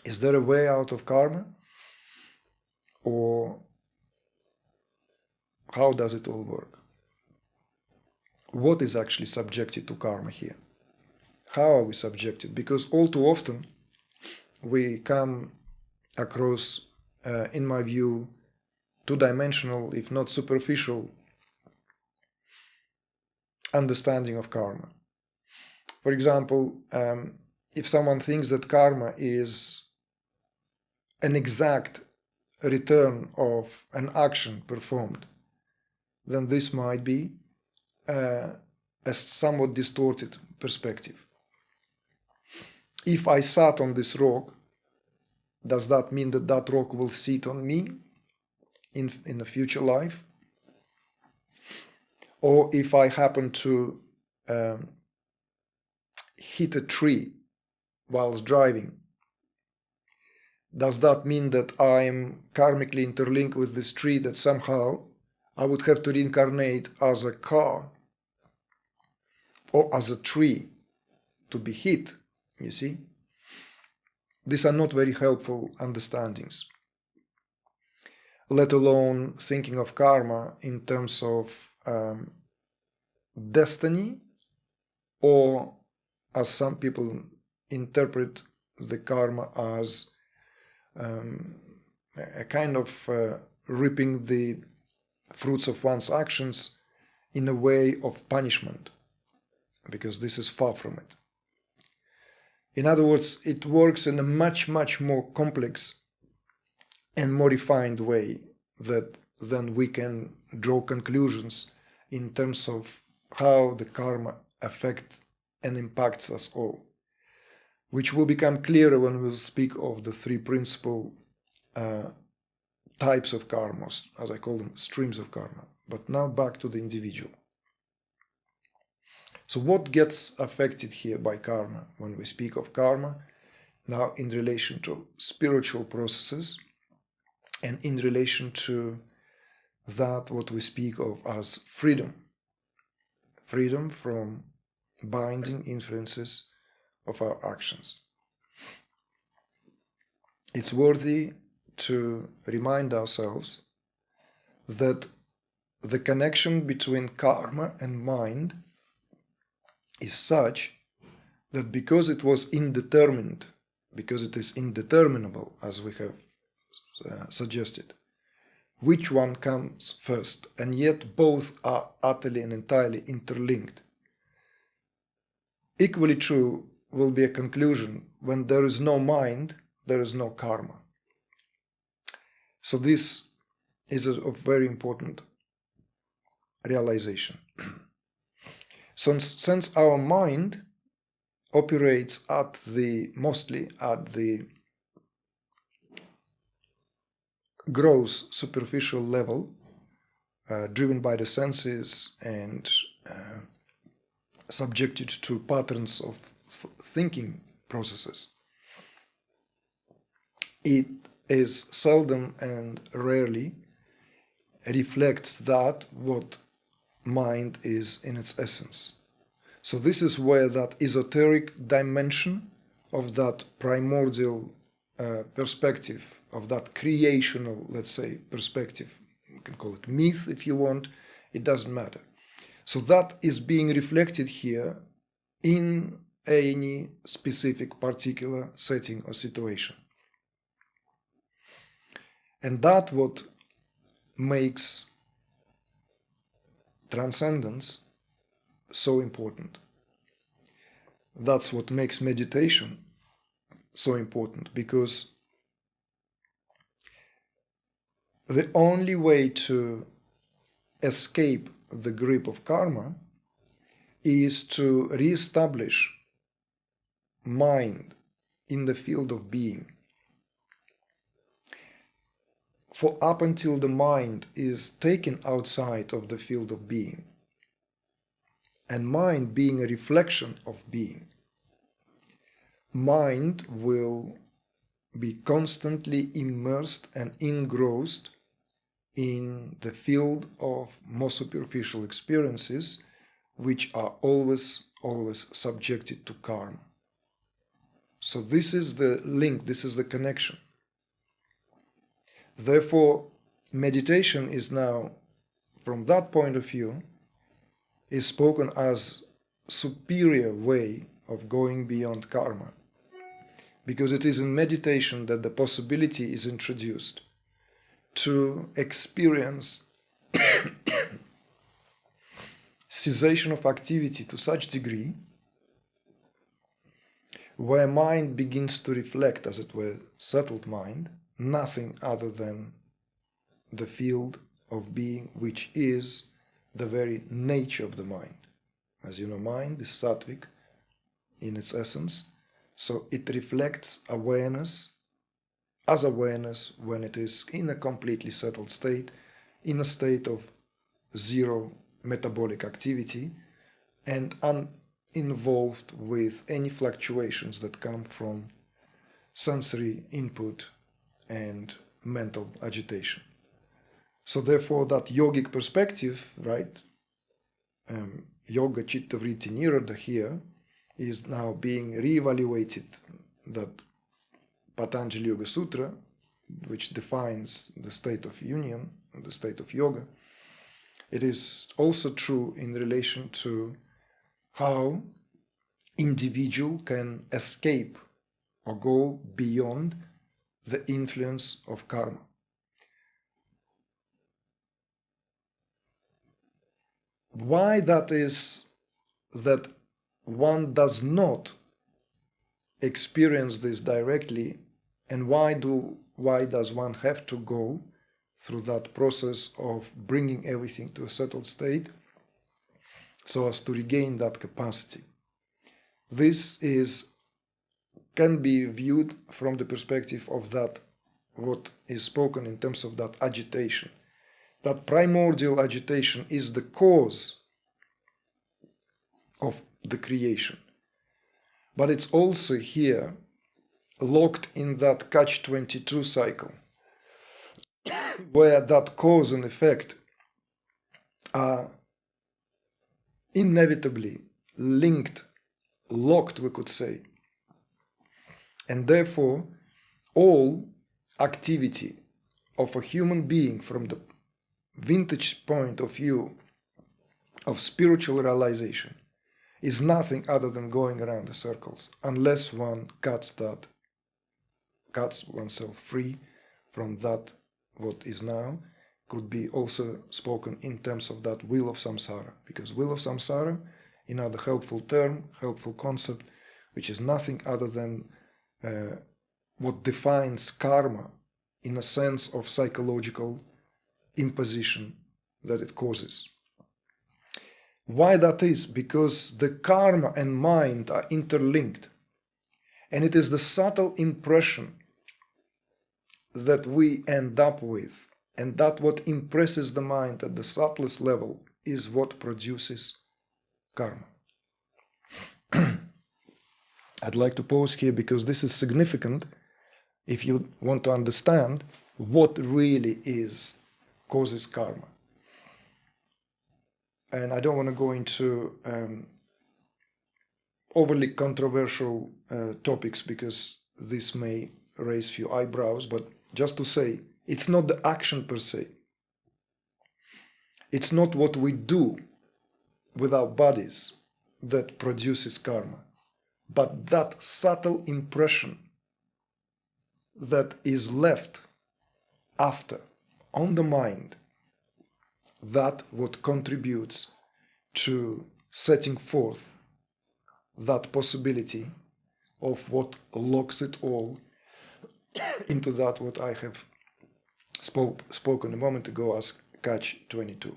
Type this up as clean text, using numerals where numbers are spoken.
Is there a way out of karma? Or how does it all work? What is actually subjected to karma here? How are we subjected? Because all too often we come across, in my view, two-dimensional, if not superficial, understanding of karma. For example, if someone thinks that karma is an exact return of an action performed, then this might be a somewhat distorted perspective. If I sat on this rock, does that mean that that rock will sit on me in a future life? Or if I happen to hit a tree whilst driving, does that mean that I am karmically interlinked with this tree, that somehow I would have to reincarnate as a car or as a tree to be hit? You see? These are not very helpful understandings, let alone thinking of karma in terms of destiny, or as some people interpret the karma as a kind of reaping the fruits of one's actions in a way of punishment, because this is far from it. In other words, it works in a much, much more complex and more refined way than we can draw conclusions in terms of how the karma affects and impacts us all, which will become clearer when we'll speak of the three principal types of karma, as I call them, streams of karma. But now back to the individual. So what gets affected here by karma when we speak of karma, now in relation to spiritual processes and in relation to that what we speak of as freedom. Freedom from binding influences of our actions. It's worthy to remind ourselves that the connection between karma and mind is such that because it was indeterminate, because it is indeterminable, as we have suggested, which one comes first, and yet both are utterly and entirely interlinked. Equally true will be a conclusion: when there is no mind, there is no karma. So this is a very important realization. Since our mind operates mostly at the gross superficial level, driven by the senses and subjected to patterns of thinking processes, it is seldom and rarely reflects that what mind is in its essence. So this is where that esoteric dimension of that primordial perspective, of that creational, let's say, perspective, you can call it myth if you want, it doesn't matter. So that is being reflected here in any specific particular setting or situation. And that what makes transcendence so important. That's what makes meditation so important, because the only way to escape the grip of karma is to re-establish mind in the field of being. For up until the mind is taken outside of the field of being, and mind being a reflection of being, mind will be constantly immersed and engrossed in the field of more superficial experiences, which are always subjected to karma. So this is the link, this is the connection. Therefore, meditation is now, from that point of view, is spoken as superior way of going beyond karma. Because it is in meditation that the possibility is introduced to experience cessation of activity to such degree where mind begins to reflect, as it were, settled mind, nothing other than the field of being, which is the very nature of the mind. As you know, mind is sattvic in its essence, so it reflects awareness as awareness when it is in a completely settled state, in a state of zero metabolic activity, and uninvolved with any fluctuations that come from sensory input and mental agitation. So therefore, that yogic perspective, right, yoga chitta vritti nirodha here, is now being re-evaluated. That Patanjali Yoga Sutra, which defines the state of union, the state of yoga, it is also true in relation to how individual can escape or go beyond the influence of karma. Why that is that one does not experience this directly, and why does one have to go through that process of bringing everything to a settled state so as to regain that capacity? This can be viewed from the perspective of that what is spoken in terms of that agitation. That primordial agitation is the cause of the creation. But it's also here locked in that catch-22 cycle, where that cause and effect are inevitably linked, locked, we could say. And therefore, all activity of a human being from the vintage point of view of spiritual realization is nothing other than going around the circles, unless one cuts oneself free from that what is now. Could be also spoken in terms of that wheel of samsara, because wheel of samsara, the helpful term, helpful concept, which is nothing other than what defines karma in a sense of psychological imposition that it causes. Why that is? Because the karma and mind are interlinked, and it is the subtle impression that we end up with, and that what impresses the mind at the subtlest level is what produces karma. I'd like to pause here because this is significant if you want to understand what really causes karma. And I don't want to go into overly controversial topics because this may raise few eyebrows, but just to say, it's not the action per se. It's not what we do with our bodies that produces karma, but that subtle impression that is left after on the mind, that what contributes to setting forth that possibility of what locks it all into that what I have spoken a moment ago as catch-22.